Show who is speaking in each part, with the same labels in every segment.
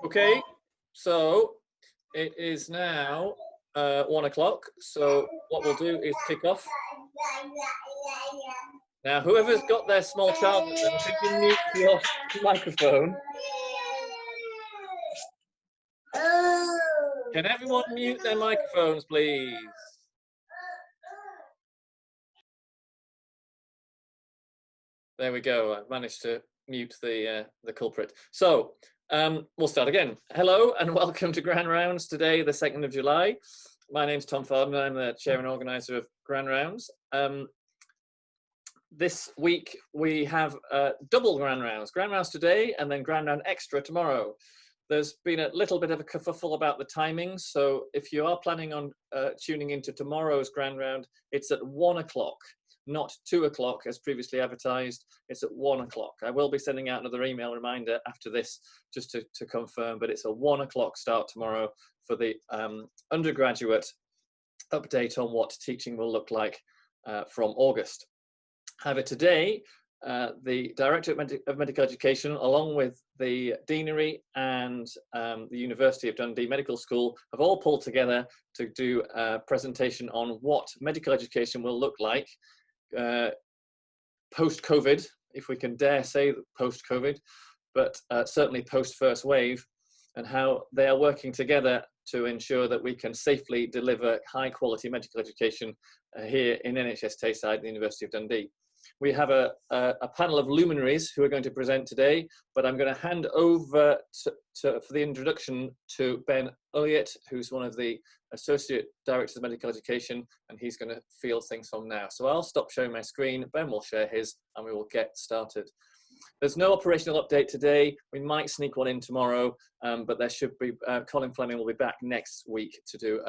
Speaker 1: Okay, so it is now 1 o'clock. So what we'll do is kick off. Now, whoever's got their small child with them, if you can mute your microphone. Can everyone mute their microphones, please? There we go. I've managed to mute the culprit. So we'll start again. Hello and welcome to Grand Rounds today, the 2nd of July. My name's Tom Fowden. I'm the chair and organizer of Grand Rounds. This week we have double Grand Rounds today and then Grand Round Extra tomorrow. There's been a little bit of a kerfuffle about the timings, so if you are planning on tuning into tomorrow's Grand Round, it's at 1 o'clock, not 2 o'clock as previously advertised. It's at 1 o'clock. I will be sending out another email reminder after this just to confirm, but it's a 1 o'clock start tomorrow for the undergraduate update on what teaching will look like from August. However, today, the Directorate of Medical Education, along with the Deanery and the University of Dundee Medical School, have all pulled together to do a presentation on what medical education will look like post-COVID, if we can dare say post-COVID, but certainly post-first wave, and how they are working together to ensure that we can safely deliver high-quality medical education here in NHS Tayside, the University of Dundee. We have a panel of luminaries who are going to present today, but I'm going to hand over for the introduction to Ben Elliott, who's one of the Associate Directors of Medical Education, and he's going to field things from now. So I'll stop sharing my screen, Ben will share his, and we will get started. There's no operational update today. We might sneak one in tomorrow, but there should be, Colin Fleming will be back next week to do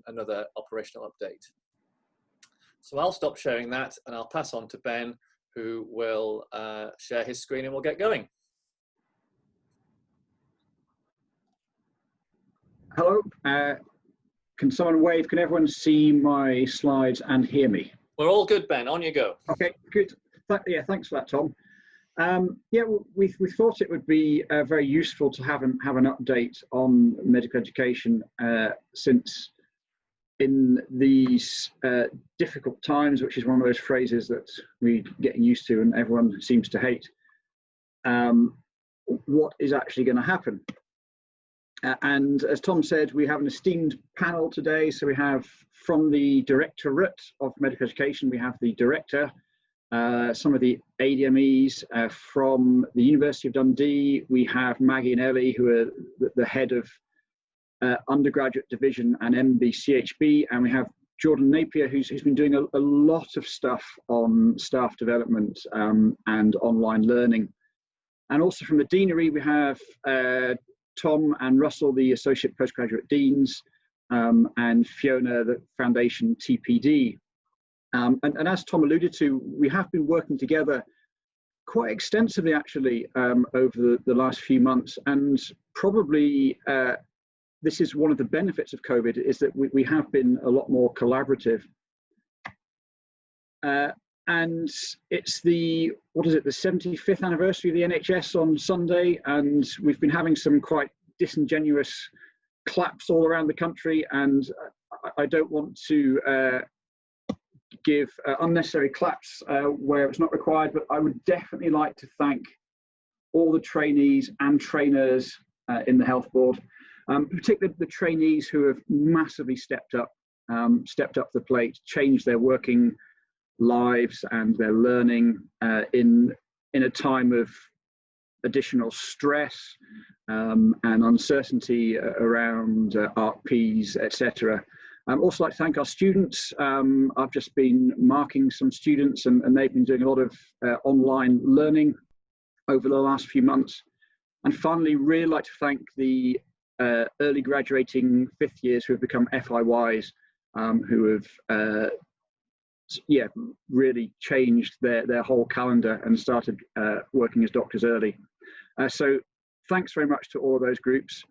Speaker 1: another operational update. So I'll stop sharing that and I'll pass on to Ben, who will share his screen and we'll get going.
Speaker 2: Hello, can someone wave? Can everyone see my slides and hear me?
Speaker 1: We're all good, Ben, on you go.
Speaker 2: Okay, good. Yeah, thanks for that, Tom. Yeah, we thought it would be very useful to have an update on medical education since in these difficult times, which is one of those phrases that we get used to and everyone seems to hate, what is actually going to happen? And as Tom said, we have an esteemed panel today. So we have from the Directorate of Medical Education, we have the Director, some of the ADMEs from the University of Dundee. We have Maggie and Ellie, who are the head of undergraduate division and MBCHB, and we have Jordan Napier, who's been doing a lot of stuff on staff development and online learning. And also from the Deanery, we have Tom and Russell, the Associate Postgraduate Deans, and Fiona, the Foundation TPD. And as Tom alluded to, we have been working together quite extensively, actually, over the last few months, and probably this is one of the benefits of COVID, is that we have been a lot more collaborative. And it's the 75th anniversary of the NHS on Sunday, and we've been having some quite disingenuous claps all around the country, and I don't want to give unnecessary claps where it's not required, but I would definitely like to thank all the trainees and trainers in the health board, particularly the trainees who have massively stepped up the plate, changed their working lives and their learning in a time of additional stress and uncertainty around ARPs, etc. I'd also like to thank our students. I've just been marking some students and they've been doing a lot of online learning over the last few months. And finally, really like to thank the early graduating 5th years who have become FIYs, who have really changed their whole calendar and started working as doctors early. So thanks very much to all of those groups.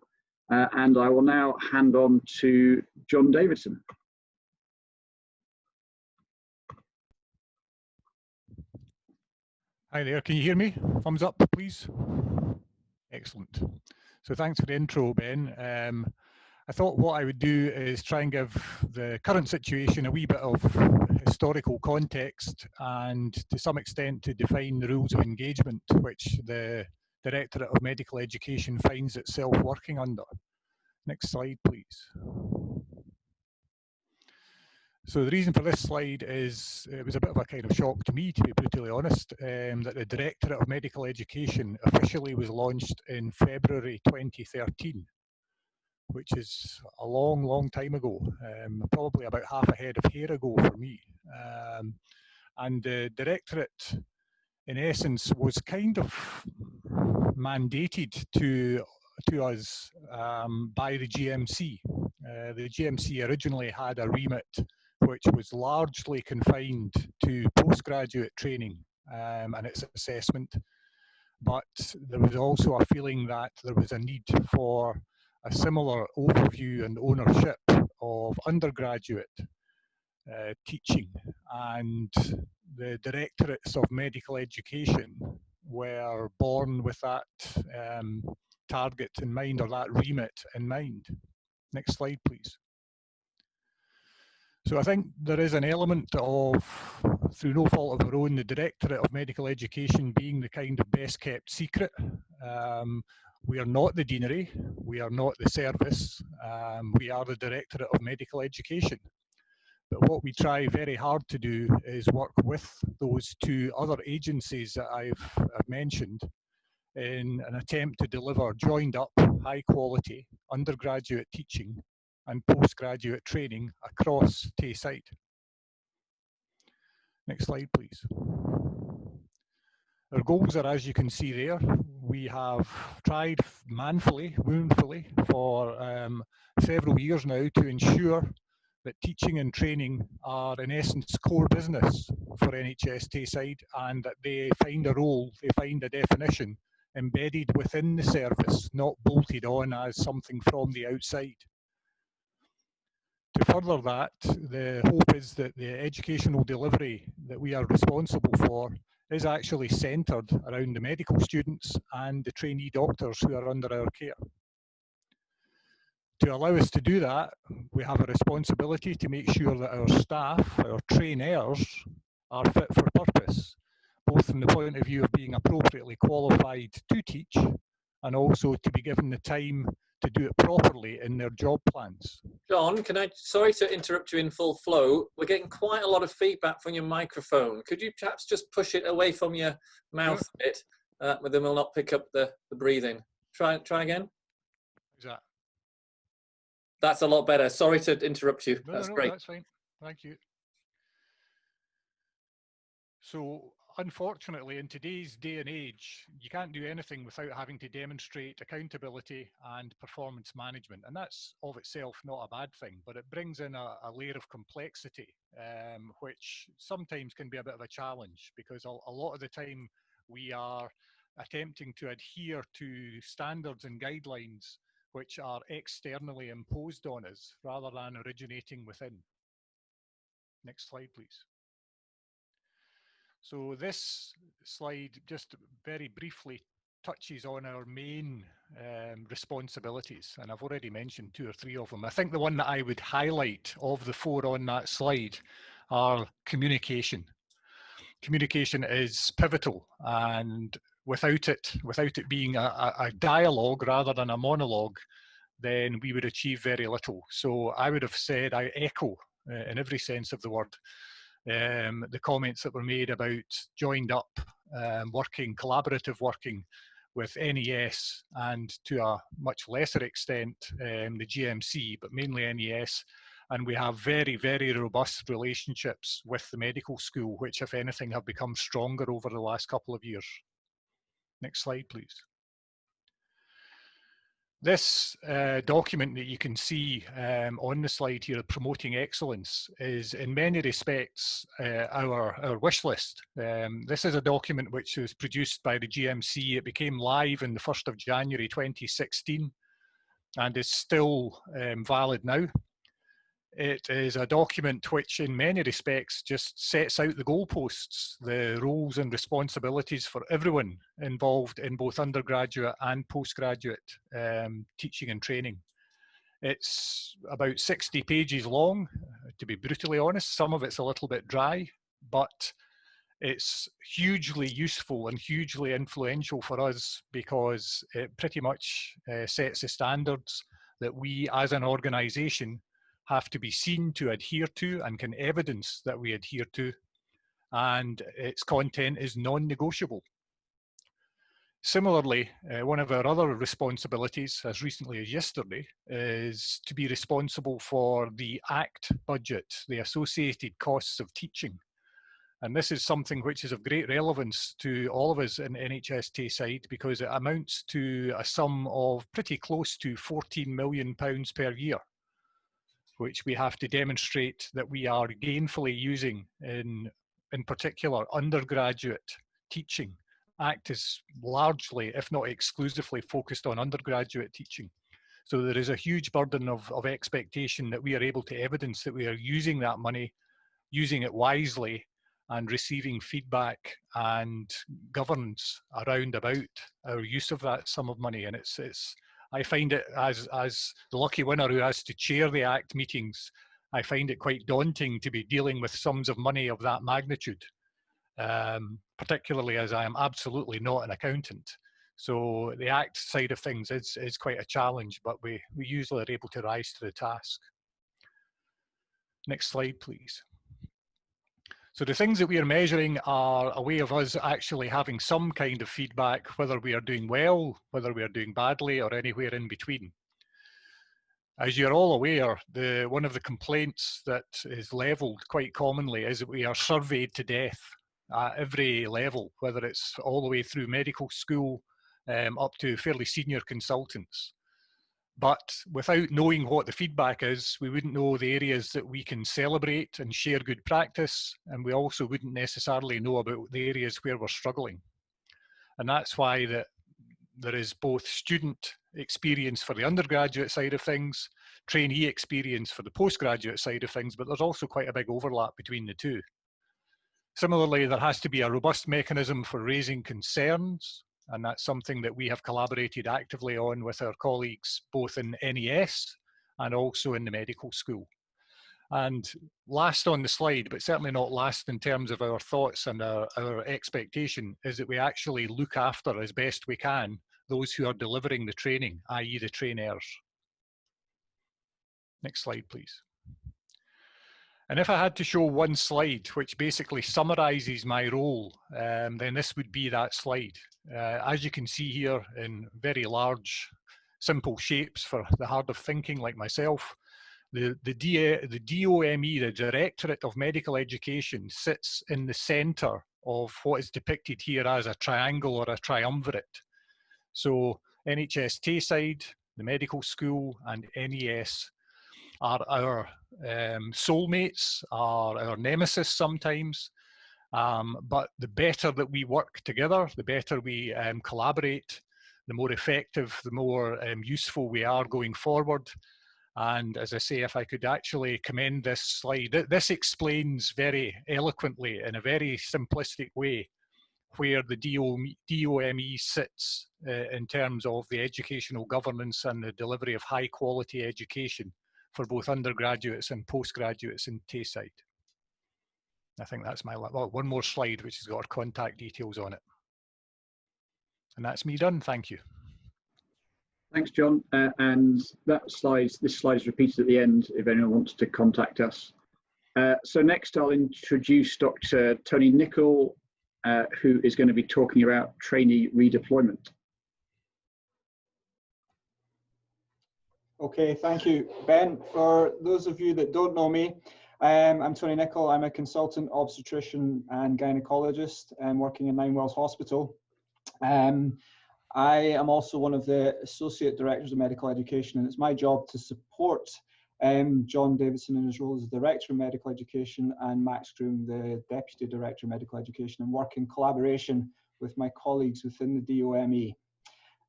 Speaker 2: And I will now hand on to John Davidson.
Speaker 3: Hi there, can you hear me? Thumbs up, please. Excellent. So thanks for the intro, Ben. I thought what I would do is try and give the current situation a wee bit of historical context and to some extent to define the rules of engagement which the Directorate of Medical Education finds itself working under. Next slide, please. So the reason for this slide is it was a bit of a kind of shock to me, to be brutally honest, that the Directorate of Medical Education officially was launched in February 2013, which is a long, long time ago, probably about half a head of hair ago for me. And the Directorate, in essence, was kind of mandated to us by the GMC. The GMC originally had a remit which was largely confined to postgraduate training and its assessment, but there was also a feeling that there was a need for a similar overview and ownership of undergraduate teaching, and the Directorates of Medical Education were born with that target in mind, or that remit in mind. Next slide, please. So I think there is an element of, through no fault of our own, the Directorate of Medical Education being the kind of best kept secret. We are not the Deanery, we are not the service, we are the Directorate of Medical Education. But what we try very hard to do is work with those two other agencies that I've mentioned in an attempt to deliver joined up, high quality undergraduate teaching and postgraduate training across Tayside. Next slide, please. Our goals are, as you can see there, we have tried manfully, woundfully for several years now to ensure that teaching and training are in essence core business for NHS Tayside, and that they find a role, they find a definition embedded within the service, not bolted on as something from the outside. To further that, the hope is that the educational delivery that we are responsible for is actually centred around the medical students and the trainee doctors who are under our care. To allow us to do that, we have a responsibility to make sure that our staff, our trainers, are fit for purpose, both from the point of view of being appropriately qualified to teach and also to be given the time to do it properly in their job plans.
Speaker 1: John, sorry to interrupt you in full flow. We're getting quite a lot of feedback from your microphone. Could you perhaps just push it away from your mouth a bit, but then we'll not pick up the breathing. Try again.
Speaker 3: Is that?
Speaker 1: That's a lot better. Sorry to interrupt you.
Speaker 3: No,
Speaker 1: that's
Speaker 3: no,
Speaker 1: great.
Speaker 3: That's fine. Thank you. So, unfortunately, in today's day and age, you can't do anything without having to demonstrate accountability and performance management. And that's of itself not a bad thing, but it brings in a layer of complexity, which sometimes can be a bit of a challenge, because a lot of the time we are attempting to adhere to standards and guidelines which are externally imposed on us rather than originating within. Next slide, please. So this slide just very briefly touches on our main responsibilities, and I've already mentioned 2 or 3 of them. I think the one that I would highlight of the 4 on that slide are communication. Communication is pivotal, and without it being a dialogue rather than a monologue, then we would achieve very little. So I would have said, I echo in every sense of the word, the comments that were made about joined up working, collaborative working with NES, and to a much lesser extent the GMC, but mainly NES. And we have very, very robust relationships with the medical school, which, if anything, have become stronger over the last couple of years. Next slide, please. This document that you can see on the slide here, Promoting Excellence, is in many respects our wish list. This is a document which was produced by the GMC. It became live on the 1st of January 2016 and is still valid now. It is a document which in many respects just sets out the goalposts, the roles and responsibilities for everyone involved in both undergraduate and postgraduate teaching and training. It's about 60 pages long, to be brutally honest. Some of it's a little bit dry, but it's hugely useful and hugely influential for us because it pretty much sets the standards that we as an organisation have to be seen to adhere to and can evidence that we adhere to, and its content is non-negotiable. Similarly, one of our other responsibilities, as recently as yesterday, is to be responsible for the ACT budget, the associated costs of teaching. And this is something which is of great relevance to all of us in NHS Tayside because it amounts to a sum of pretty close to £14 million per year, which we have to demonstrate that we are gainfully using in particular undergraduate teaching. ACT is largely, if not exclusively, focused on undergraduate teaching. So there is a huge burden of expectation that we are able to evidence that we are using that money, using it wisely, and receiving feedback and governance around about our use of that sum of money. And I find it, as the lucky winner who has to chair the ACT meetings, I find it quite daunting to be dealing with sums of money of that magnitude, particularly as I am absolutely not an accountant. So the ACT side of things is quite a challenge, but we usually are able to rise to the task. Next slide, please. So the things that we are measuring are a way of us actually having some kind of feedback, whether we are doing well, whether we are doing badly, or anywhere in between. As you're all aware, one of the complaints that is levelled quite commonly is that we are surveyed to death at every level, whether it's all the way through medical school up to fairly senior consultants. But without knowing what the feedback is, we wouldn't know the areas that we can celebrate and share good practice, and we also wouldn't necessarily know about the areas where we're struggling. And that's why there is both student experience for the undergraduate side of things, trainee experience for the postgraduate side of things, but there's also quite a big overlap between the two. Similarly, there has to be a robust mechanism for raising concerns, and that's something that we have collaborated actively on with our colleagues, both in NES and also in the medical school. And last on the slide, but certainly not last in terms of our thoughts and our expectation, is that we actually look after as best we can those who are delivering the training, i.e. the trainers. Next slide, please. And if I had to show one slide which basically summarises my role, then this would be that slide. As you can see here in very large, simple shapes for the hard of thinking like myself, the DOME, the Directorate of Medical Education, sits in the centre of what is depicted here as a triangle or a triumvirate. So NHS Tayside, the medical school, and NES are our soulmates, are our nemesis sometimes, but the better that we work together, the better we collaborate, the more effective, the more useful we are going forward. And as I say, if I could actually commend this slide, this explains very eloquently in a very simplistic way where the DOME sits in terms of the educational governance and the delivery of high quality education for both undergraduates and postgraduates in Tayside. I think that's my, well, one more slide which has got our contact details on it. And that's me done, thank you.
Speaker 2: Thanks, John. And this slide is repeated at the end if anyone wants to contact us. So next I'll introduce Dr. Tony Nicol, who is going to be talking about trainee redeployment.
Speaker 4: Okay, thank you, Ben. For those of you that don't know me, I'm Tony Nicol. I'm a consultant obstetrician and gynecologist working in Nine Wells Hospital. I am also one of the Associate Directors of Medical Education, and it's my job to support John Davidson in his role as Director of Medical Education and Max Groom, the Deputy Director of Medical Education, and work in collaboration with my colleagues within the DOME.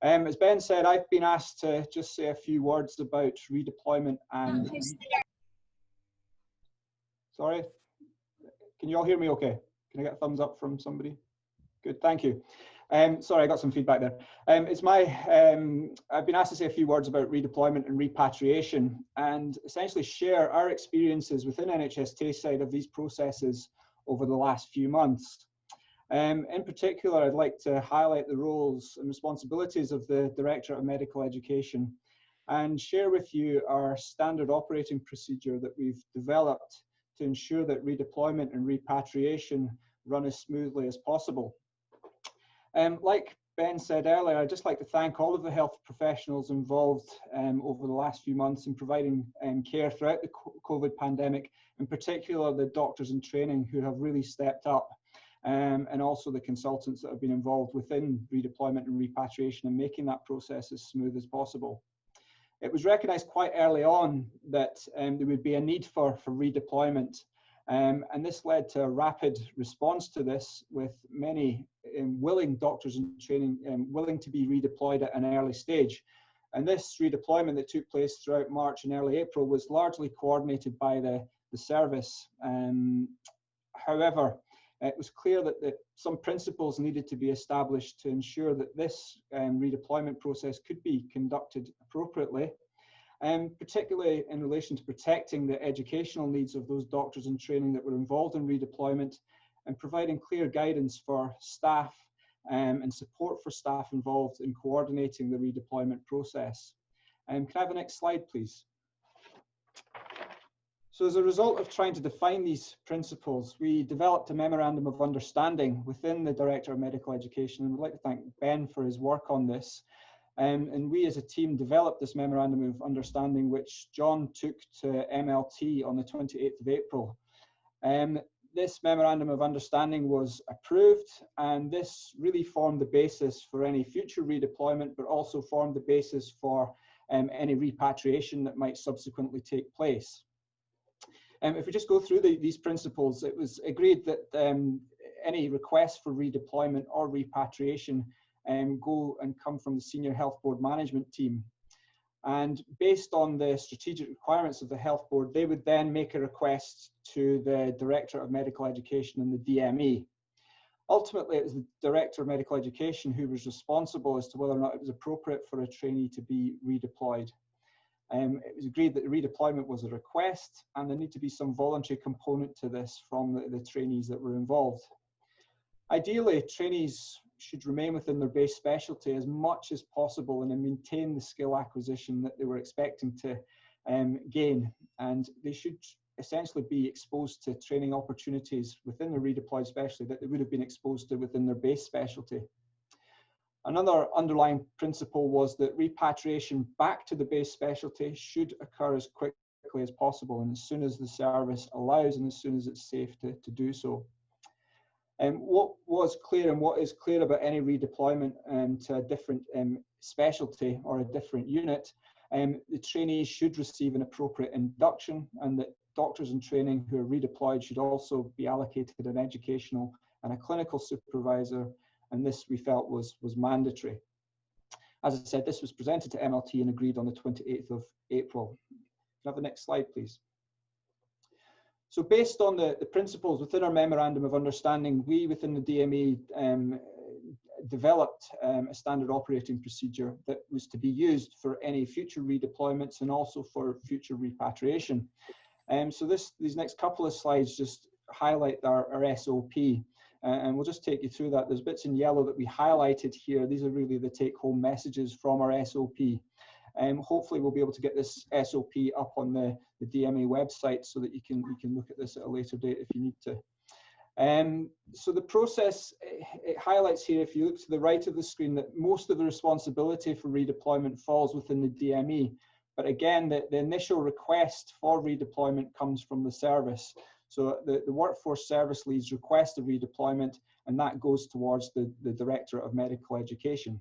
Speaker 4: As Ben said, I've been asked to just say a few words about redeployment and Sorry, can you all hear me okay? Can I get a thumbs up from somebody? Good, thank you. Sorry, I got some feedback there. I've been asked to say a few words about redeployment and repatriation, and essentially share our experiences within NHS Tayside of these processes over the last few months. In particular, I'd like to highlight the roles and responsibilities of the Directorate of Medical Education and share with you our standard operating procedure that we've developed to ensure that redeployment and repatriation run as smoothly as possible. Like Ben said earlier, I'd just like to thank all of the health professionals involved over the last few months in providing care throughout the COVID pandemic, in particular the doctors in training who have really stepped up, and also the consultants that have been involved within redeployment and repatriation and making that process as smooth as possible. It was recognised quite early on that there would be a need for redeployment, and this led to a rapid response to this, with many willing doctors in training willing to be redeployed at an early stage. And this redeployment that took place throughout March and early April was largely coordinated by the service. However, it was clear that some principles needed to be established to ensure that this redeployment process could be conducted appropriately, particularly in relation to protecting the educational needs of those doctors in training that were involved in redeployment, and providing clear guidance for staff and support for staff involved in coordinating the redeployment process. Can I have the next slide, please? So as a result of trying to define these principles, we developed a Memorandum of Understanding within the Director of Medical Education, and I'd like to thank Ben for his work on this. And we as a team developed this Memorandum of Understanding, which John took to MLT on the 28th of April. This Memorandum of Understanding was approved, and this really formed the basis for any future redeployment, but also formed the basis for any repatriation that might subsequently take place. If we just go through these principles, it was agreed that any requests for redeployment or repatriation go and come from the Senior Health Board Management Team. And based on the strategic requirements of the Health Board, they would then make a request to the Director of Medical Education and the DME. Ultimately, it was the Director of Medical Education who was responsible as to whether or not it was appropriate for a trainee to be redeployed. It was agreed that the redeployment was a request, and there need to be some voluntary component to this from the trainees that were involved. Ideally, trainees should remain within their base specialty as much as possible and maintain the skill acquisition that they were expecting to gain, and they should essentially be exposed to training opportunities within the redeployed specialty that they would have been exposed to within their base specialty. Another underlying principle was that repatriation back to the base specialty should occur as quickly as possible, and as soon as the service allows and as soon as it's safe to do so. What was clear and what is clear about any redeployment to a different specialty or a different unit, the trainees should receive an appropriate induction, and that doctors in training who are redeployed should also be allocated an educational and a clinical supervisor, and this we felt was mandatory. As I said, this was presented to MLT and agreed on the 28th of April. Can I have the next slide, please? So based on the principles within our Memorandum of Understanding, we within the DME developed a standard operating procedure that was to be used for any future redeployments and also for future repatriation. So these next couple of slides just highlight our SOP. And we'll just take you through that. There's bits in yellow that we highlighted here. These are really the take-home messages from our SOP. Hopefully we'll be able to get this SOP up on the DMA website so that you can look at this at a later date if you need to. So the process, it highlights here, if you look to the right of the screen, that most of the responsibility for redeployment falls within the DME. But again, the initial request for redeployment comes from the service. So the workforce service leads request a redeployment, and that goes towards the Directorate of Medical Education.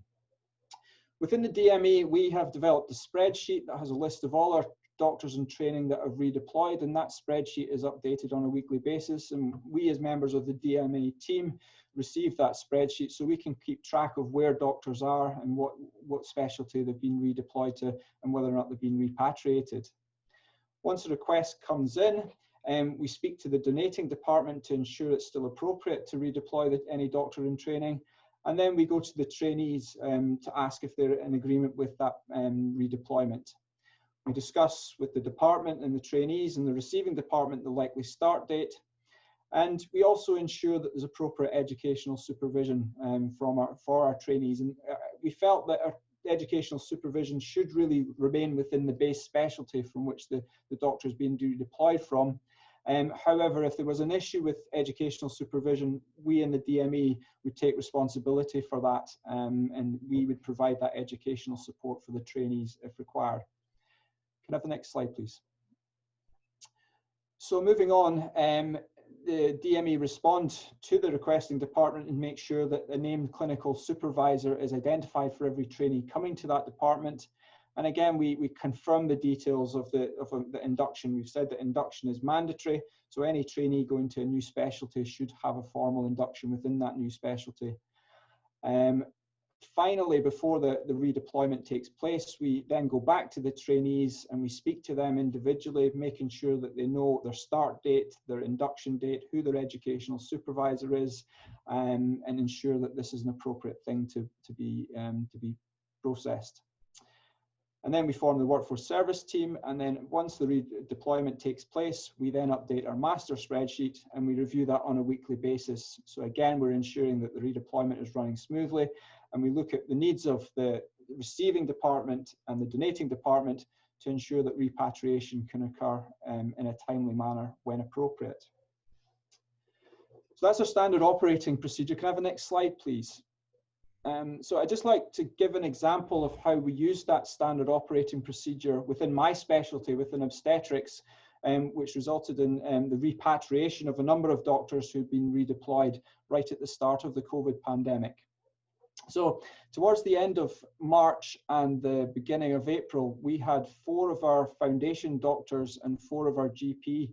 Speaker 4: Within the DME, we have developed a spreadsheet that has a list of all our doctors in training that have redeployed, and that spreadsheet is updated on a weekly basis. And we as members of the DME team receive that spreadsheet so we can keep track of where doctors are and what specialty they've been redeployed to and whether or not they've been repatriated. Once a request comes in, We speak to the donating department to ensure it's still appropriate to redeploy any doctor in training. And then we go to the trainees to ask if they're in agreement with that redeployment. We discuss with the department and the trainees and the receiving department the likely start date. And we also ensure that there's appropriate educational supervision for our trainees. And we felt that our educational supervision should really remain within the base specialty from which the doctor is being redeployed from. However, if there was an issue with educational supervision, we in the DME would take responsibility for that, and we would provide that educational support for the trainees if required. Can I have the next slide, please? So moving on, the DME respond to the requesting department and make sure that a named clinical supervisor is identified for every trainee coming to that department. And again, we confirm the details of the induction. We've said that induction is mandatory, so any trainee going to a new specialty should have a formal induction within that new specialty. Finally, before the redeployment takes place, we then go back to the trainees and we speak to them individually, making sure that they know their start date, their induction date, who their educational supervisor is, and ensure that this is an appropriate thing to be processed. And then we form the workforce service team, and then once the redeployment takes place, we then update our master spreadsheet and we review that on a weekly basis. So again, we're ensuring that the redeployment is running smoothly, and we look at the needs of the receiving department and the donating department to ensure that repatriation can occur in a timely manner when appropriate. So that's our standard operating procedure. Can I have the next slide, please? So I'd just like to give an example of how we use that standard operating procedure within my specialty, within obstetrics, which resulted in the repatriation of a number of doctors who'd been redeployed right at the start of the COVID pandemic. So towards the end of March and the beginning of April, we had 4 of our foundation doctors and 4 of our GP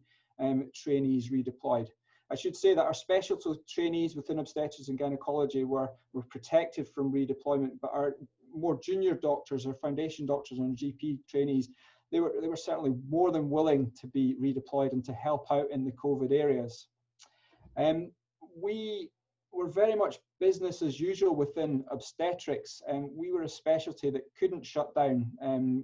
Speaker 4: trainees redeployed. I should say that our specialty trainees within obstetrics and gynecology were protected from redeployment, but our more junior doctors, our foundation doctors and GP trainees, they were certainly more than willing to be redeployed and to help out in the COVID areas. We were very much business as usual within obstetrics, and we were a specialty that couldn't shut down.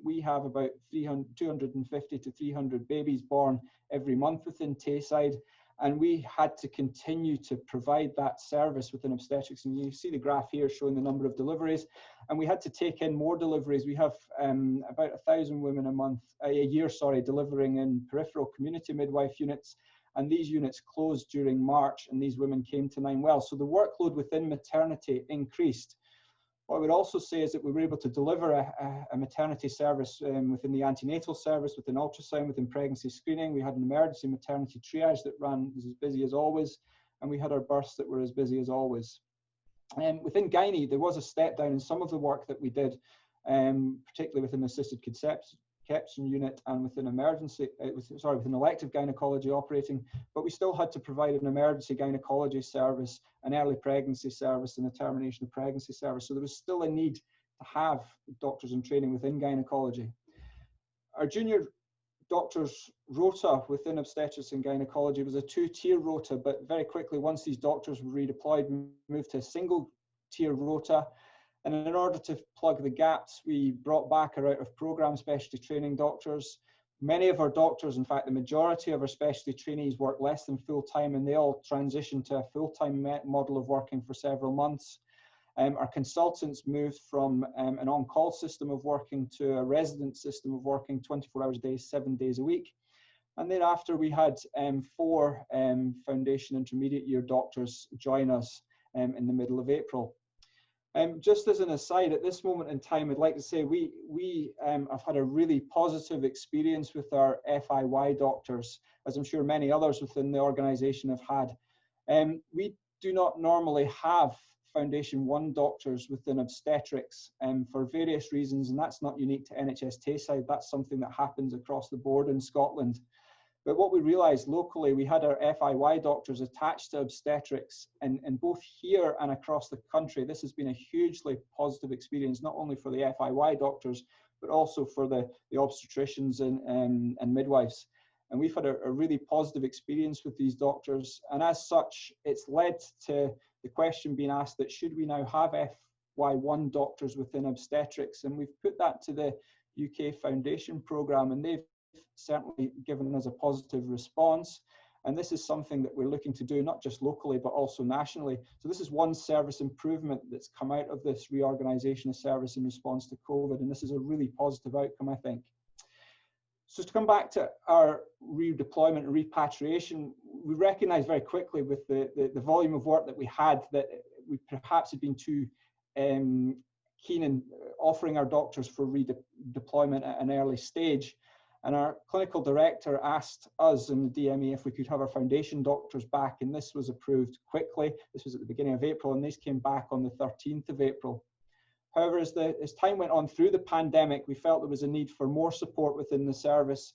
Speaker 4: We have about 250 to 300 babies born every month within Tayside, and we had to continue to provide that service within obstetrics. And you see the graph here showing the number of deliveries, and we had to take in more deliveries. We have about 1,000 women a year, delivering in peripheral community midwife units. And these units closed during March, and these women came to 9 Wells. So the workload within maternity increased. What I would also say is that we were able to deliver a maternity service within the antenatal service, within ultrasound, within pregnancy screening. We had an emergency maternity triage that ran as busy as always, and we had our births that were as busy as always. Within gynae, there was a step down in some of the work that we did, particularly within assisted conception unit and within within elective gynecology operating, but we still had to provide an emergency gynecology service, an early pregnancy service, and a termination of pregnancy service. So there was still a need to have doctors in training within gynecology. Our junior doctors' rota within obstetrics and gynecology was a 2-tier rota, but very quickly, once these doctors were redeployed, we moved to a single-tier rota. And in order to plug the gaps, we brought back our out-of-program specialty training doctors. Many of our doctors, in fact, the majority of our specialty trainees work less than full-time, and they all transitioned to a full-time model of working for several months. Our consultants moved from an on-call system of working to a resident system of working 24 hours a day, 7 days a week. And thereafter, we had 4 foundation intermediate year doctors join us in the middle of April. Just as an aside, at this moment in time, I'd like to say we have had a really positive experience with our FIY doctors, as I'm sure many others within the organisation have had. We do not normally have Foundation 1 doctors within obstetrics for various reasons, and that's not unique to NHS Tayside. That's something that happens across the board in Scotland. But what we realised locally, we had our FIY doctors attached to obstetrics, and both here and across the country, this has been a hugely positive experience, not only for the FIY doctors, but also for the obstetricians and midwives. And we've had a really positive experience with these doctors. And as such, it's led to the question being asked that should we now have FY1 doctors within obstetrics? And we've put that to the UK Foundation programme, and they've certainly given us a positive response. And this is something that we're looking to do, not just locally, but also nationally. So this is one service improvement that's come out of this reorganisation of service in response to COVID. And this is a really positive outcome, I think. So to come back to our redeployment and repatriation, we recognised very quickly with the volume of work that we had that we perhaps had been too keen in offering our doctors for redeployment at an early stage. And our clinical director asked us in the DME if we could have our foundation doctors back, and this was approved quickly. This was at the beginning of April, and these came back on the 13th of April. However, as time went on through the pandemic, we felt there was a need for more support within the service.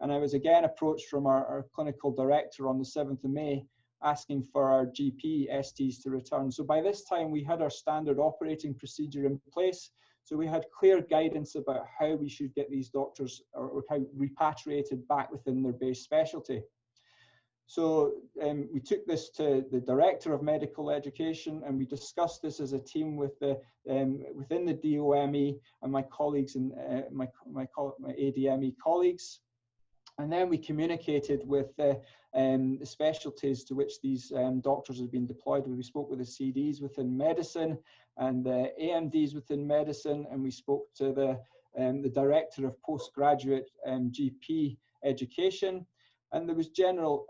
Speaker 4: And I was again approached from our clinical director on the 7th of May, asking for our GP STs to return. So by this time, we had our standard operating procedure in place. So we had clear guidance about how we should get these doctors or how repatriated back within their base specialty. So we took this to the Director of Medical Education, and we discussed this as a team with the within the DOME and my colleagues and my ADME colleagues. And then we communicated with the specialties to which these doctors have been deployed. We spoke with the CDs within medicine and the AMDs within medicine, and we spoke to the Director of Postgraduate GP Education. And there was general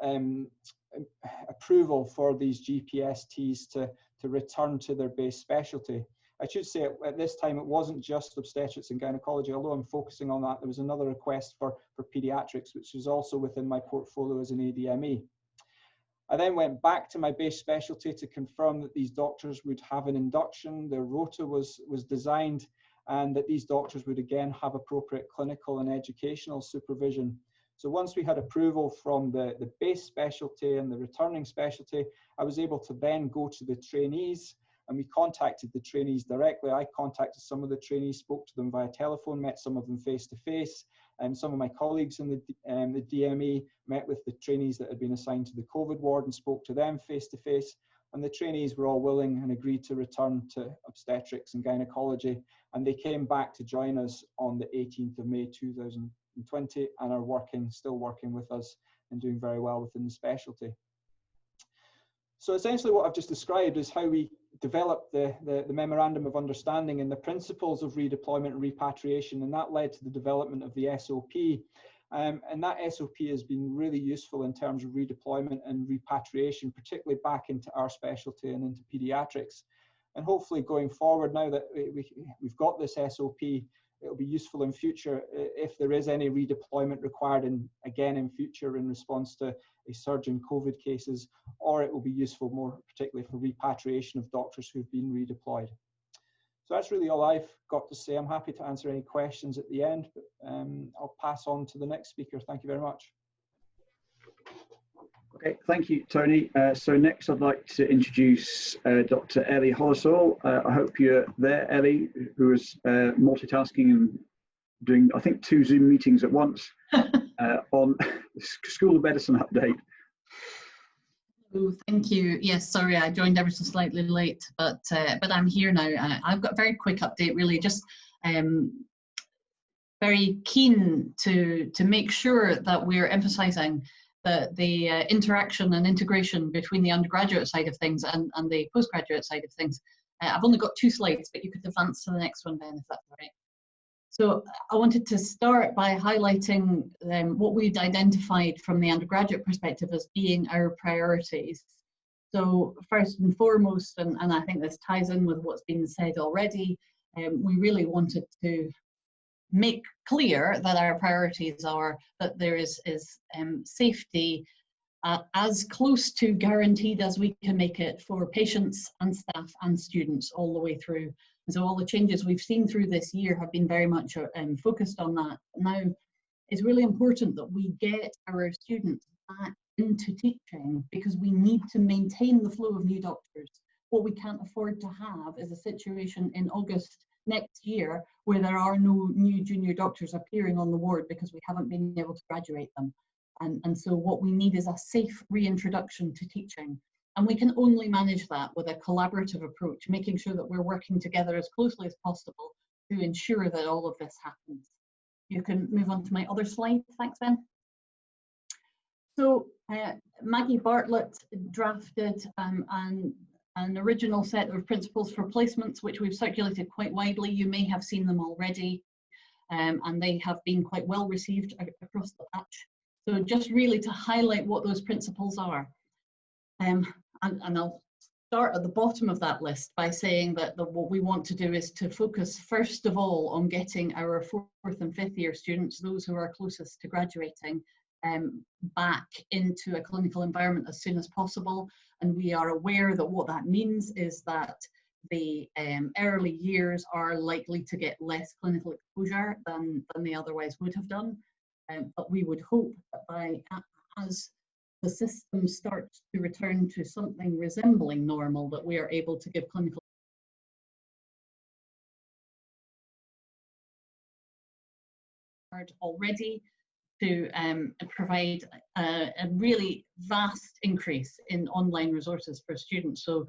Speaker 4: approval for these GPSTs to return to their base specialty. I should say at this time, it wasn't just obstetrics and gynecology, although I'm focusing on that. There was another request for pediatrics, which is also within my portfolio as an ADME. I then went back to my base specialty to confirm that these doctors would have an induction, their rota was designed, and that these doctors would again have appropriate clinical and educational supervision. So once we had approval from the base specialty and the returning specialty, I was able to then go to the trainees, and we contacted the trainees directly. I contacted some of the trainees, spoke to them via telephone, met some of them face-to-face, and some of my colleagues in the DME met with the trainees that had been assigned to the COVID ward and spoke to them face-to-face. And the trainees were all willing and agreed to return to obstetrics and gynecology. And they came back to join us on the 18th of May 2020 and are still working with us and doing very well within the specialty. So essentially what I've just described is how we developed the Memorandum of Understanding and the principles of redeployment and repatriation, and that led to the development of the SOP. And that SOP has been really useful in terms of redeployment and repatriation, particularly back into our specialty and into pediatrics. And hopefully going forward, now that we've got this SOP, it'll be useful in future if there is any redeployment required again in future in response to a surge in COVID cases, or it will be useful more particularly for repatriation of doctors who've been redeployed. So that's really all I've got to say. I'm happy to answer any questions at the end, but I'll pass on to the next speaker. Thank you very much.
Speaker 2: Okay, thank you, Tony. So next I'd like to introduce Dr. Ellie Hollisall. I hope you're there, Ellie, who is multitasking and doing, I think, 2 Zoom meetings at once on the School of Medicine update.
Speaker 5: Oh, thank you. Yes, sorry, I joined ever so slightly late, but I'm here now. I've got a very quick update, really, just very keen to make sure that we're emphasising the interaction and integration between the undergraduate side of things and the postgraduate side of things. I've only got 2 slides, but you could advance to the next one, Ben, if that's all right. So I wanted to start by highlighting what we'd identified from the undergraduate perspective as being our priorities. So first and foremost, and I think this ties in with what's been said already, we really wanted to make clear that our priorities are that there is safety as close to guaranteed as we can make it for patients and staff and students all the way through. And so all the changes we've seen through this year have been very much focused on that. Now, it's really important that we get our students back into teaching because we need to maintain the flow of new doctors. What we can't afford to have is a situation in August next year where there are no new junior doctors appearing on the ward because we haven't been able to graduate them. And so what we need is a safe reintroduction to teaching. And we can only manage that with a collaborative approach, making sure that we're working together as closely as possible to ensure that all of this happens. You can move on to my other slide. Thanks, Ben. So Maggie Bartlett drafted an original set of principles for placements, which we've circulated quite widely. You may have seen them already, and they have been quite well received across the patch. So just really to highlight what those principles are. And I'll start at the bottom of that list by saying that what we want to do is to focus first of all on getting our 4th and 5th year students, those who are closest to graduating, back into a clinical environment as soon as possible. And we are aware that what that means is that the early years are likely to get less clinical exposure than they otherwise would have done. But we would hope that as the system starts to return to something resembling normal, that we are able to give clinical already to provide a really vast increase in online resources for students. So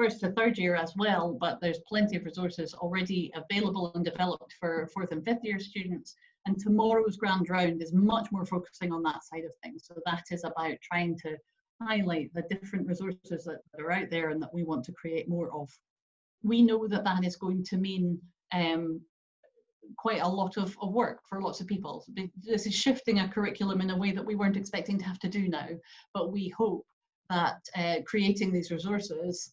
Speaker 5: 1st to 3rd year as well, but there's plenty of resources already available and developed for 4th and 5th year students. And tomorrow's Grand Round is much more focusing on that side of things. So that is about trying to highlight the different resources that are out there and that we want to create more of. We know that that is going to mean quite a lot of work for lots of people. This is shifting a curriculum in a way that we weren't expecting to have to do now, but we hope that creating these resources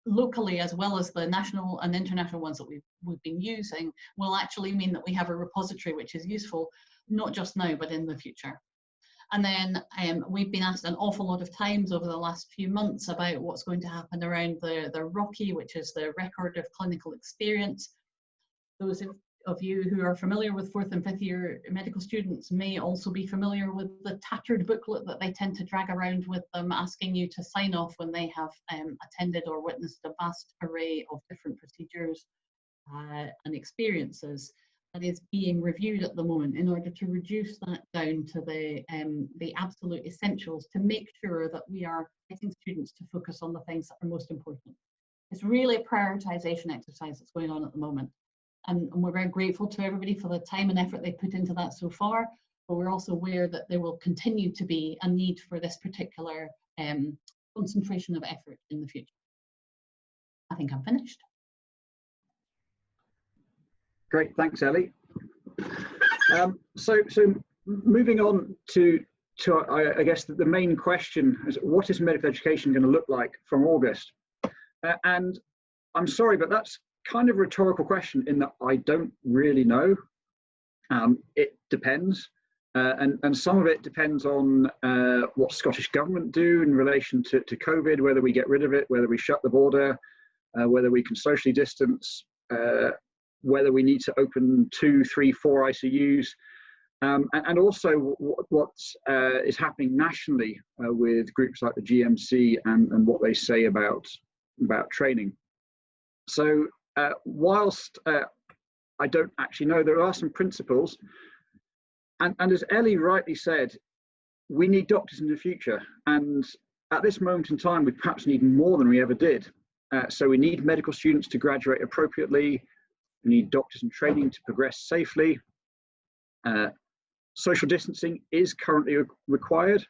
Speaker 5: locally as well as the national and international ones that we've been using will actually mean that we have a repository which is useful not just now but in the future. And then we've been asked an awful lot of times over the last few months about what's going to happen around the ROCE, which is the Record of Clinical Experience. Those of you who are familiar with 4th and 5th year medical students may also be familiar with the tattered booklet that they tend to drag around with them, asking you to sign off when they have attended or witnessed a vast array of different procedures and experiences. That is being reviewed at the moment in order to reduce that down to the absolute essentials, to make sure that we are getting students to focus on the things that are most important. It's really a prioritization exercise that's going on at the moment. And we're very grateful to everybody for the time and effort they put into that so far, but we're also aware that there will continue to be a need for this particular concentration of effort in the future. I think I'm finished.
Speaker 2: Great, thanks, Ellie. So moving on to I guess the main question is, what is medical education going to look like from August? And I'm sorry, but that's kind of a rhetorical question in that I don't really know. It depends, and some of it depends on what Scottish Government do in relation to COVID, whether we get rid of it, whether we shut the border, whether we can socially distance, whether we need to open 2, 3, 4 ICUs, and also what is happening nationally with groups like the GMC and what they say about training. So whilst I don't actually know, there are some principles, and as Ellie rightly said, we need doctors in the future, and at this moment in time we perhaps need more than we ever did. So we need medical students to graduate appropriately, we need doctors in training to progress safely. Social distancing is currently required,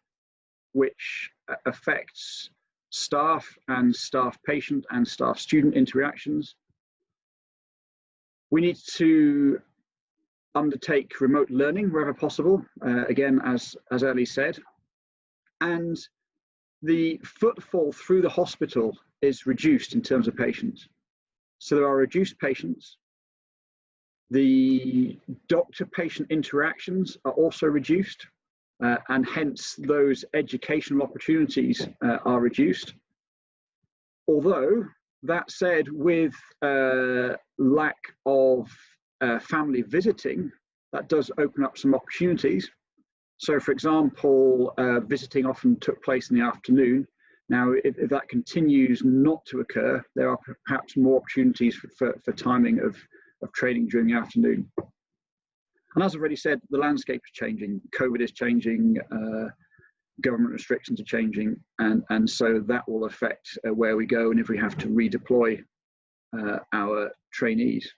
Speaker 2: which affects staff and staff patient and staff student interactions. We need to undertake remote learning wherever possible, again, as Ellie said. And the footfall through the hospital is reduced in terms of patients. So there are reduced patients. The doctor-patient interactions are also reduced, and hence those educational opportunities are reduced. Although, that said, with lack of family visiting, that does open up some opportunities. So, for example, visiting often took place in the afternoon. Now, if that continues not to occur, there are perhaps more opportunities for timing of training during the afternoon. And as I've already said, the landscape is changing. COVID is changing, government restrictions are changing, and so that will affect where we go and if we have to redeploy our trainees.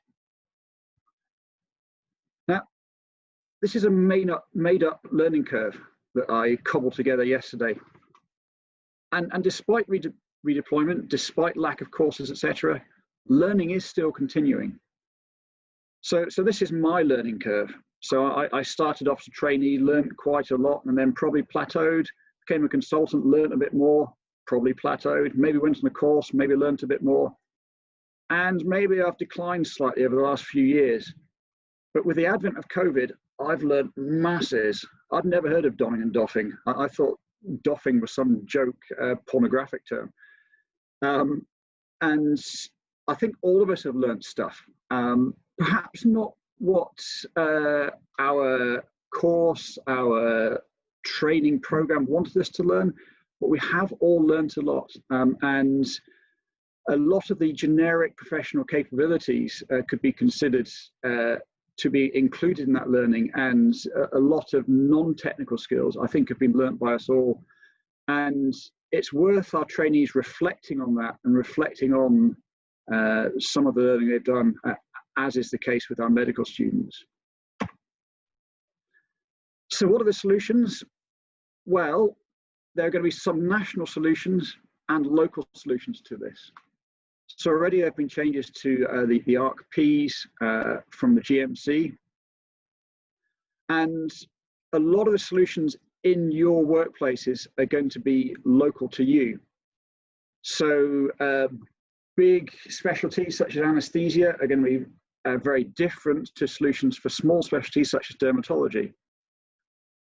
Speaker 2: Now, this is a made up learning curve that I cobbled together yesterday. And despite redeployment, despite lack of courses, etc., learning is still continuing. So this is my learning curve. So I started off as a trainee, learned quite a lot, and then probably plateaued, became a consultant, learned a bit more, probably plateaued, maybe went on a course, maybe learned a bit more. And maybe I've declined slightly over the last few years. But with the advent of COVID, I've learned masses. I'd never heard of donning and doffing. I thought doffing was some joke, pornographic term. And I think all of us have learned stuff. Perhaps not what our course, our training program wanted us to learn, but we have all learned a lot. And a lot of the generic professional capabilities could be considered to be included in that learning, and a lot of non-technical skills I think have been learnt by us all. And it's worth our trainees reflecting on that and reflecting on some of the learning they've done, as is the case with our medical students. So what are the solutions? Well, there are going to be some national solutions and local solutions to this. So already there have been changes to the ARC-Ps from the GMC. And a lot of the solutions in your workplaces are going to be local to you. So big specialties such as anaesthesia are going to be very different to solutions for small specialties such as dermatology.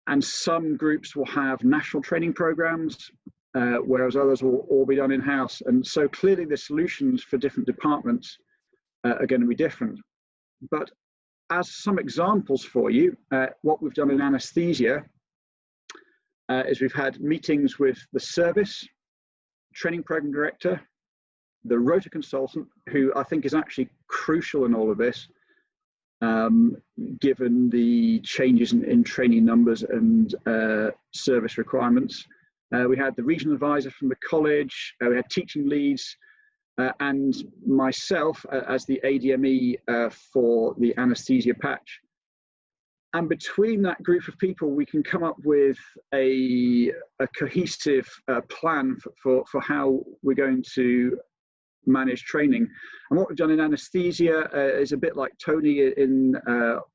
Speaker 2: And some groups will have national training programs, whereas others will all be done in-house. And so clearly the solutions for different departments are going to be different. But as some examples for you, what we've done in anaesthesia is we've had meetings with the service, training program director, the rota consultant, who I think is actually crucial in all of this, given the changes in training numbers and service requirements. We had the regional advisor from the college, we had teaching leads, and myself as the ADME for the anaesthesia patch. And between that group of people, we can come up with a cohesive plan for how we're going to manage training. And what we've done in anaesthesia is a bit like Tony in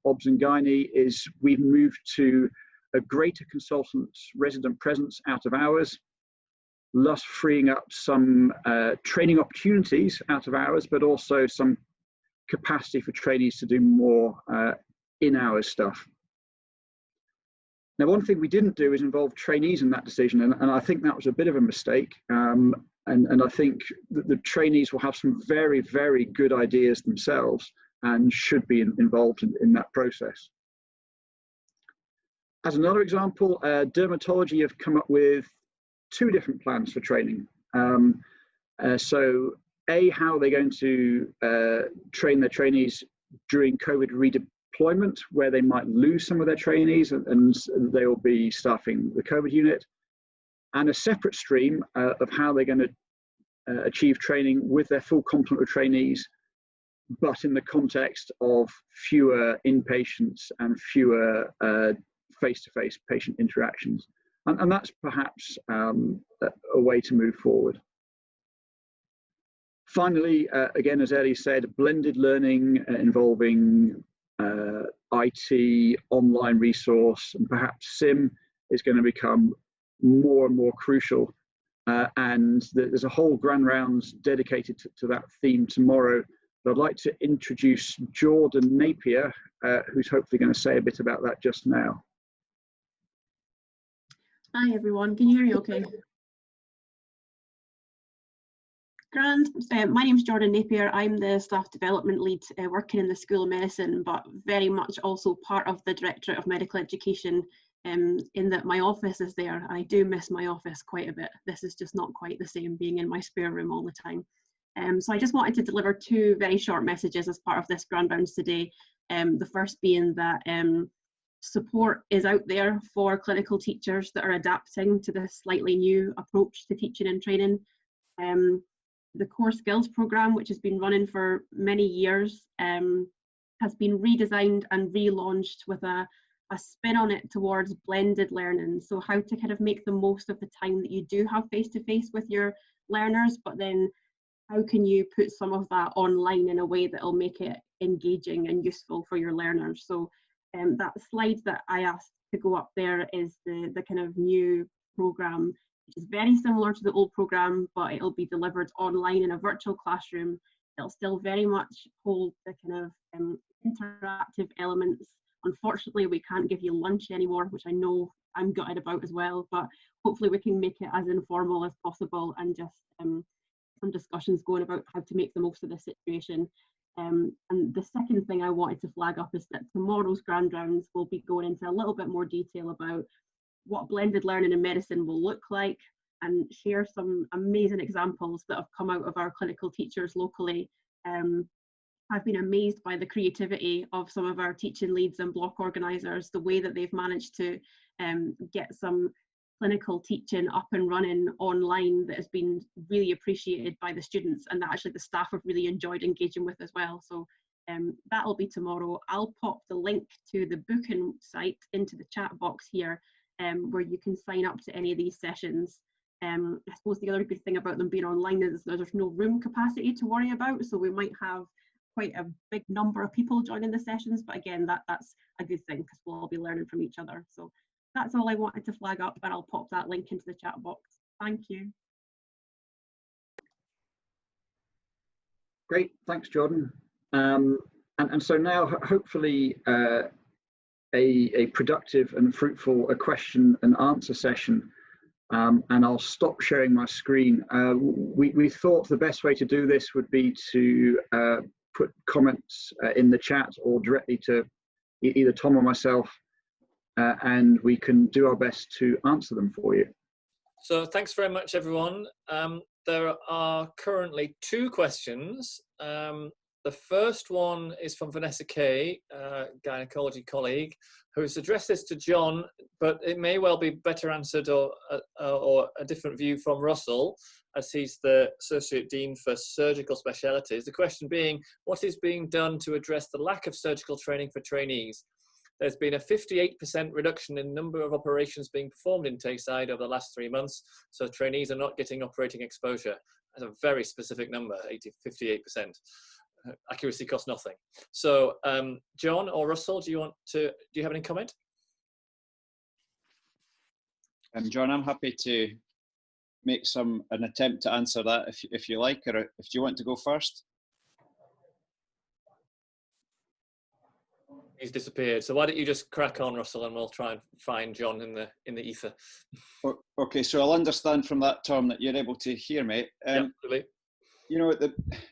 Speaker 2: obs and gynae, is we've moved to a greater consultant resident presence out of hours, thus freeing up some training opportunities out of hours, but also some capacity for trainees to do more in-hours stuff. Now, one thing we didn't do is involve trainees in that decision, and I think that was a bit of a mistake. And I think that the trainees will have some very, very good ideas themselves and should be involved in that process. As another example, dermatology have come up with 2 different plans for training. So how are they going to train their trainees during COVID redeployment, where they might lose some of their trainees and they will be staffing the COVID unit, and a separate stream of how they're going to achieve training with their full complement of trainees, but in the context of fewer inpatients and fewer face-to-face patient interactions. And that's perhaps a way to move forward. Finally, again, as Ellie said, blended learning involving IT, online resource, and perhaps SIM is going to become more and more crucial. And there's a whole grand rounds dedicated to that theme tomorrow. But I'd like to introduce Jordan Napier, who's hopefully going to say a bit about that just now.
Speaker 6: Hi everyone, can you hear me okay? Grand. My name's Jordan Napier. I'm the staff development lead working in the School of Medicine, but very much also part of the Directorate of Medical Education, in that my office is there. I do miss my office quite a bit. This is just not quite the same, being in my spare room all the time. So I just wanted to deliver 2 very short messages as part of this grand rounds today. The first being that support is out there for clinical teachers that are adapting to this slightly new approach to teaching and training. The core skills programme, which has been running for many years, has been redesigned and relaunched with a spin on it towards blended learning. So how to kind of make the most of the time that you do have face-to-face with your learners, but then how can you put some of that online in a way that will make it engaging and useful for your learners. So that slide that I asked to go up there is the kind of new programme, which is very similar to the old programme, but it'll be delivered online in a virtual classroom. It'll still very much hold the kind of interactive elements. Unfortunately, we can't give you lunch anymore, which I know I'm gutted about as well, but hopefully we can make it as informal as possible and just some discussions going about how to make the most of this situation. And the second thing I wanted to flag up is that tomorrow's Grand Rounds will be going into a little bit more detail about what blended learning in medicine will look like and share some amazing examples that have come out of our clinical teachers locally. I've been amazed by the creativity of some of our teaching leads and block organisers, the way that they've managed to get some clinical teaching up and running online that has been really appreciated by the students and that actually the staff have really enjoyed engaging with as well. So that'll be tomorrow. I'll pop the link to the booking site into the chat box here where you can sign up to any of these sessions. I suppose the other good thing about them being online is there's no room capacity to worry about, so we might have quite a big number of people joining the sessions, but again, that's a good thing because we'll all be learning from each other. So that's all I wanted to flag up, and I'll pop that link into the chat box. Thank you.
Speaker 2: Great, thanks, Jordan. And so now, hopefully, a productive and fruitful question and answer session. And I'll stop sharing my screen. We thought the best way to do this would be to put comments in the chat or directly to either Tom or myself, and we can do our best to answer them for you.
Speaker 1: So thanks very much, everyone. There are currently 2 questions. The first one is from Vanessa Kay, gynecology colleague, who's addressed this to John, but it may well be better answered or a different view from Russell, as he's the Associate Dean for Surgical Specialities. The question being, what is being done to address the lack of surgical training for trainees? There's been a 58% reduction in number of operations being performed in Tayside over the last 3 months, so trainees are not getting operating exposure. That's a very specific number, 58%. Accuracy costs nothing. So, John or Russell, do you have any comment?
Speaker 7: John, I'm happy to make an attempt to answer that if you like, or if you want to go first.
Speaker 1: He's disappeared. So why don't you just crack on, Russell, and we'll try and find John in the ether.
Speaker 7: Okay, so I'll understand from that, Tom, that you're able to hear me.
Speaker 1: Yeah, absolutely.
Speaker 7: You know,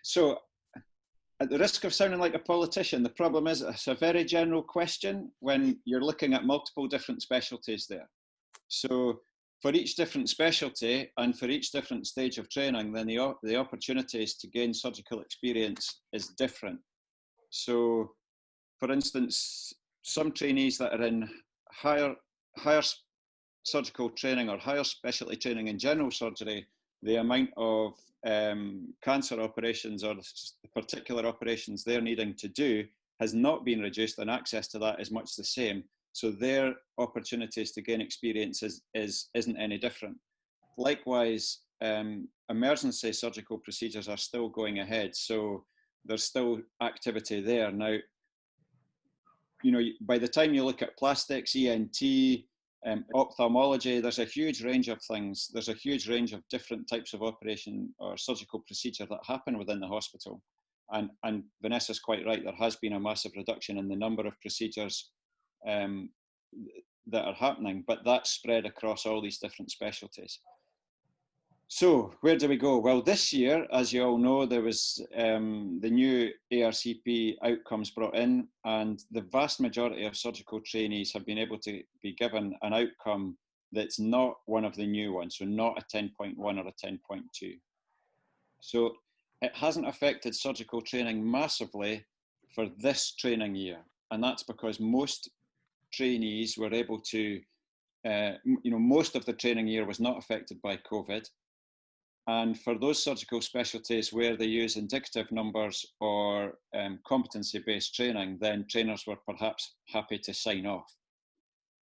Speaker 7: so at the risk of sounding like a politician, the problem is it's a very general question when you're looking at multiple different specialties there. So for each different specialty and for each different stage of training, then the opportunities to gain surgical experience is different. So, for instance, some trainees that are in higher surgical training or higher specialty training in general surgery, the amount of cancer operations or the particular operations they're needing to do has not been reduced, and access to that is much the same. So their opportunities to gain experience isn't any different. Likewise, emergency surgical procedures are still going ahead, so there's still activity there. Now, you know, by the time you look at plastics, ENT, ophthalmology, there's a huge range of things. There's a huge range of different types of operation or surgical procedure that happen within the hospital. And Vanessa's quite right, there has been a massive reduction in the number of procedures that are happening, but that's spread across all these different specialties. So where do we go? Well, this year, as you all know, there was the new ARCP outcomes brought in, and the vast majority of surgical trainees have been able to be given an outcome that's not one of the new ones, so not a 10.1 or a 10.2. So it hasn't affected surgical training massively for this training year. And that's because most trainees were able to, most of the training year was not affected by COVID. And for those surgical specialties where they use indicative numbers or competency-based training, then trainers were perhaps happy to sign off.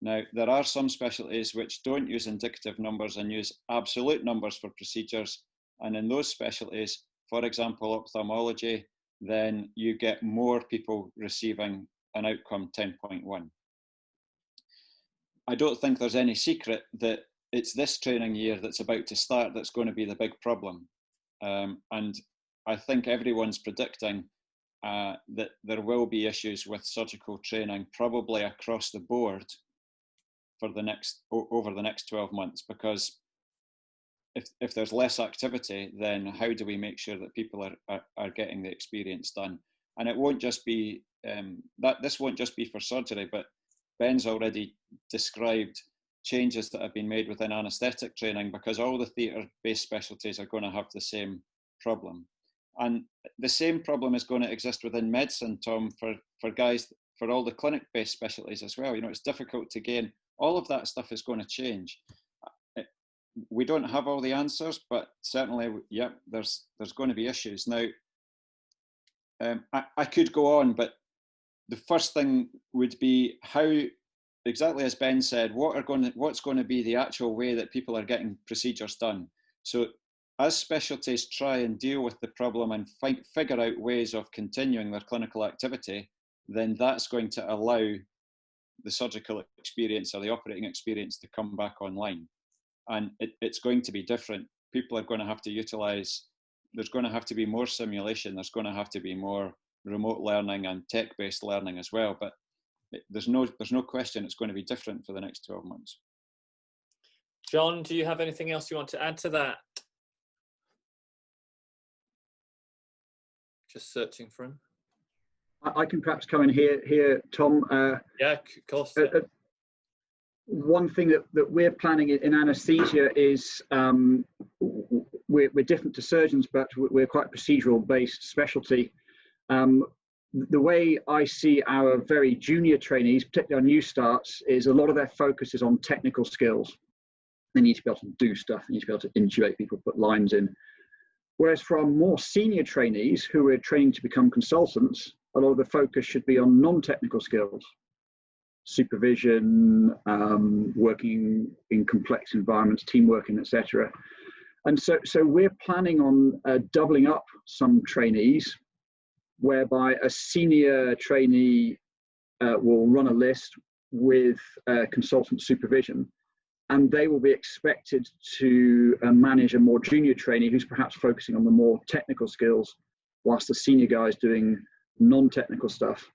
Speaker 7: Now, there are some specialties which don't use indicative numbers and use absolute numbers for procedures. And in those specialties, for example, ophthalmology, then you get more people receiving an outcome 10.1. I don't think there's any secret that it's this training year that's about to start that's going to be the big problem. And I think everyone's predicting that there will be issues with surgical training probably across the board for over the next 12 months, because if there's less activity, then how do we make sure that people are getting the experience done? And it won't just be, this won't just be for surgery, but Ben's already described changes that have been made within anaesthetic training, because all the theatre-based specialties are going to have the same problem. And the same problem is going to exist within medicine, Tom, for all the clinic-based specialties as well. It's difficult to gain. All of that stuff is going to change. We don't have all the answers, but certainly, yeah, there's going to be issues. Now, I could go on, but the first thing would be how, exactly as Ben said, what's going to be the actual way that people are getting procedures done. So as specialties try and deal with the problem and figure out ways of continuing their clinical activity, then that's going to allow the surgical experience or the operating experience to come back online. And it's going to be different. People are going to have to utilize, there's going to have to be more simulation, there's going to have to be more remote learning and tech-based learning as well. But there's no question it's going to be different for the next 12 months.
Speaker 1: John, do you have anything else you want to add to that? Just searching for him.
Speaker 2: I can perhaps come in here, Tom.
Speaker 1: Yeah, of course.
Speaker 2: One thing that we're planning in anaesthesia is we're different to surgeons, but we're quite procedural-based specialty. The way I see our very junior trainees, particularly our new starts, is a lot of their focus is on technical skills. They need to be able to do stuff. They need to be able to intubate people, put lines in. Whereas for our more senior trainees who we're training to become consultants, a lot of the focus should be on non-technical skills. Supervision, working in complex environments, team working, etc. And so we're planning on doubling up some trainees, whereby a senior trainee will run a list with consultant supervision, and they will be expected to manage a more junior trainee who's perhaps focusing on the more technical skills, whilst the senior guy is doing non-technical stuff,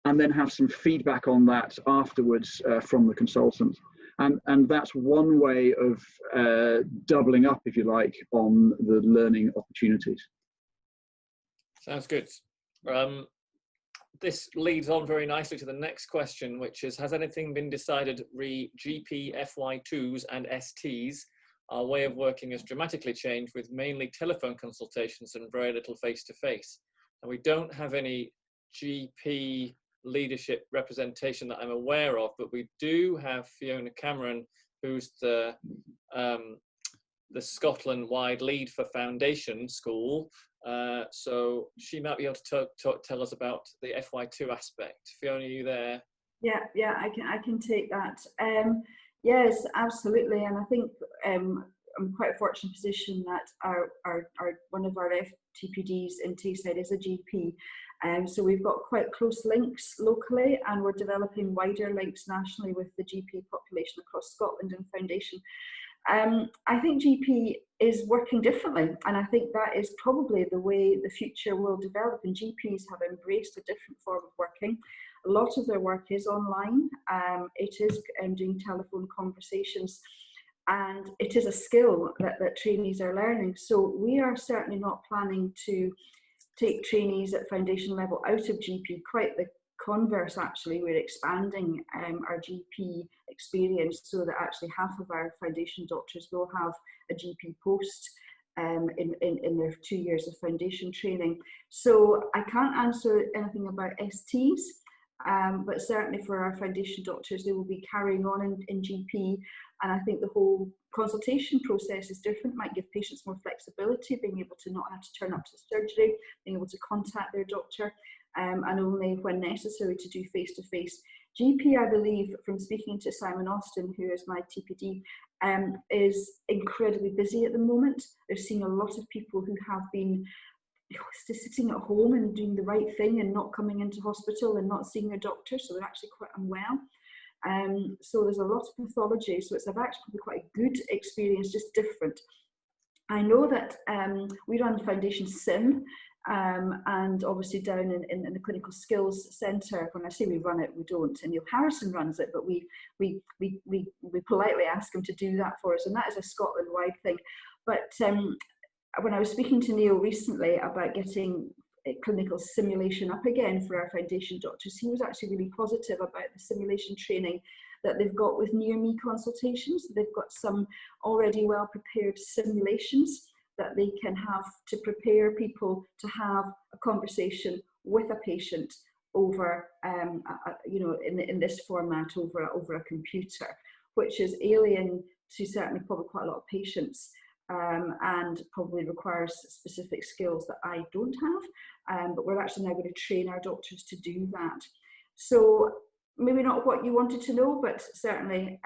Speaker 2: and then have some feedback on that afterwards from the consultant. And that's one way of doubling up, if you like, on the learning opportunities.
Speaker 1: Sounds good. This leads on very nicely to the next question, which is, has anything been decided re GP FY2s and STs? Our way of working has dramatically changed, with mainly telephone consultations and very little face-to-face. And we don't have any GP leadership representation that I'm aware of, but we do have Fiona Cameron, who's the Scotland-wide lead for Foundation School. So she might be able to tell us about the FY2 aspect. Fiona, are you there?
Speaker 8: Yeah, I can take that. Yes, absolutely, and I think I'm quite fortunate position that our one of our FTPDs in Tayside is a GP. So we've got quite close links locally, and we're developing wider links nationally with the GP population across Scotland and Foundation. I think GP is working differently, and I think that is probably the way the future will develop, and GPs have embraced a different form of working. A lot of their work is online. It is doing telephone conversations, and it is a skill that trainees are learning. So we are certainly not planning to take trainees at foundation level out of GP. Quite the converse, actually. We're expanding our GP experience so that actually half of our foundation doctors will have a GP post in their 2 years of foundation training. So I can't answer anything about STs, but certainly for our foundation doctors, they will be carrying on in GP. And I think the whole consultation process is different, might give patients more flexibility, being able to not have to turn up to surgery, being able to contact their doctor, and only when necessary to do face-to-face. GP, I believe, from speaking to Simon Austin, who is my TPD, is incredibly busy at the moment. They're seeing a lot of people who have been sitting at home and doing the right thing and not coming into hospital and not seeing their doctor, so they're actually quite unwell. So there's a lot of pathology, so it's actually quite a good experience, just different. I know that we run Foundation Sim, and obviously down in the Clinical Skills Centre. When I say we run it, we don't. And Neil Harrison runs it, but we politely ask him to do that for us, and that is a Scotland-wide thing. But when I was speaking to Neil recently about getting clinical simulation up again for our foundation doctors, he was actually really positive about the simulation training that they've got with near me consultations. They've got some already well prepared simulations that they can have to prepare people to have a conversation with a patient over, in this format over a computer, which is alien to certainly probably quite a lot of patients, and probably requires specific skills that I don't have. But we're actually now going to train our doctors to do that. So maybe not what you wanted to know, but certainly,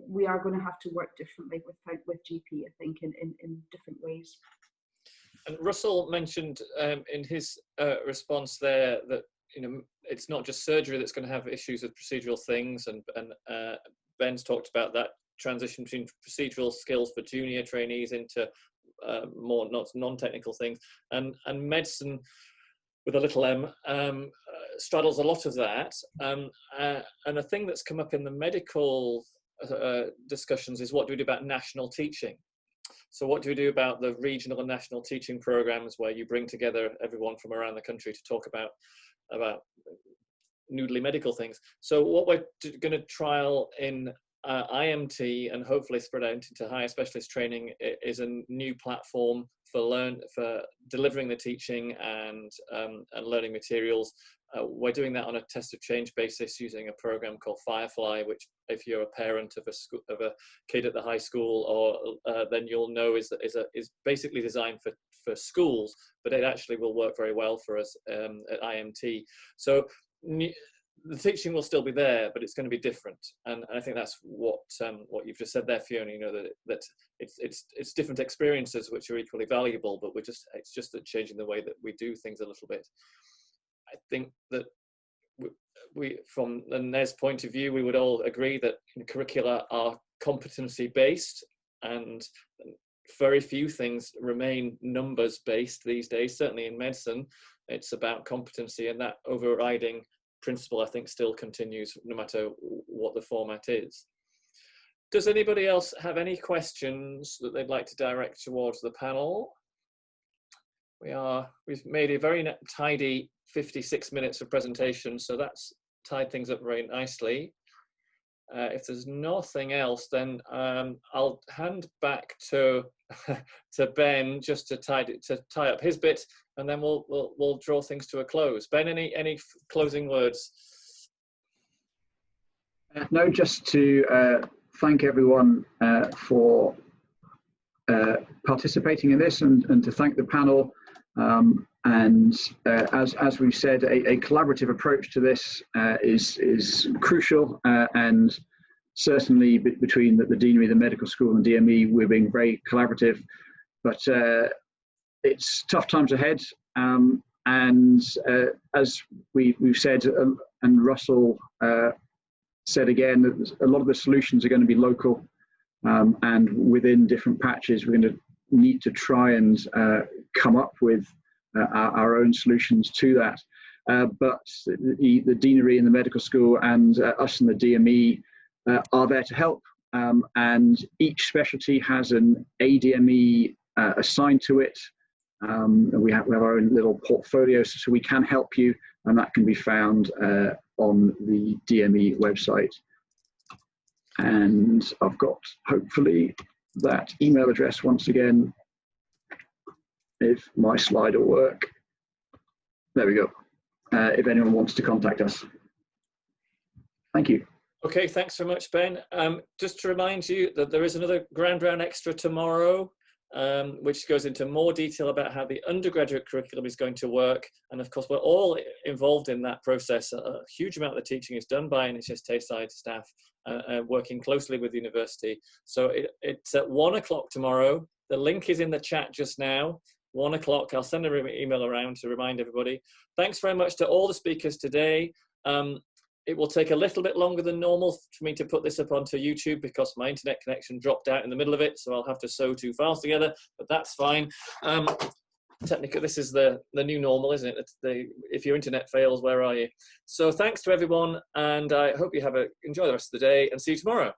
Speaker 8: we are going to have to work differently with GP, I think, in different ways.
Speaker 1: And Russell mentioned in his response there that it's not just surgery that's going to have issues with procedural things, and Ben's talked about that transition between procedural skills for junior trainees into more non-technical things, and medicine with a little m straddles a lot of that, and a thing that's come up in the medical discussions is what do we do about national teaching. So what do we do about the regional and national teaching programs where you bring together everyone from around the country to talk about noodly medical things? So what we're going to trial in IMT and hopefully spread out into higher specialist training is a new platform for delivering the teaching and learning materials. We're doing that on a test of change basis using a program called Firefly, which if you're a parent of a kid at the high school, or then you'll know is basically designed for schools, but it actually will work very well for us at IMT. So the teaching will still be there, but it's going to be different, and I think that's what you've just said there, Fiona. That it's different experiences which are equally valuable, but it's just changing the way that we do things a little bit. I think that we from the NES point of view, we would all agree that curricula are competency based, and very few things remain numbers based these days. Certainly in medicine, it's about competency, and that overriding principle, I think, still continues no matter what the format is. Does anybody else have any questions that they'd like to direct towards the panel? We've made a very tidy 56 minutes of presentation, so that's tied things up very nicely. If there's nothing else, then I'll hand back to Ben just to tie up his bit, and then we'll draw things to a close. Ben, any closing words?
Speaker 2: No, just to thank everyone for participating in this, and to thank the panel. As we've said, a collaborative approach to this is crucial, and certainly between the Deanery, the medical school, and DME, we're being very collaborative. But it's tough times ahead, and as we've said, and Russell said again, that a lot of the solutions are going to be local, and within different patches, we're going to need to try and come up with our own solutions to that. But the Deanery and the medical school and us and the DME are there to help, and each specialty has an ADME assigned to it. We have our own little portfolio, so we can help you, and that can be found on the DME website. And I've got, hopefully, that email address once again if my slide will work. There we go. If anyone wants to contact us. Thank you.
Speaker 1: Okay, thanks very much, Ben. Just to remind you that there is another Grand Round Extra tomorrow, which goes into more detail about how the undergraduate curriculum is going to work. And of course, we're all involved in that process. A huge amount of the teaching is done by NHS Tayside staff, working closely with the university. So it's at 1 o'clock tomorrow. The link is in the chat just now. 1 o'clock. I'll send an email around to remind everybody. Thanks very much to all the speakers today. It will take a little bit longer than normal for me to put this up onto YouTube because my internet connection dropped out in the middle of it, so I'll have to sew 2 files together, but that's fine. Technically, this is the new normal, isn't it? If your internet fails, where are you? So thanks to everyone, and I hope you enjoy the rest of the day, and see you tomorrow.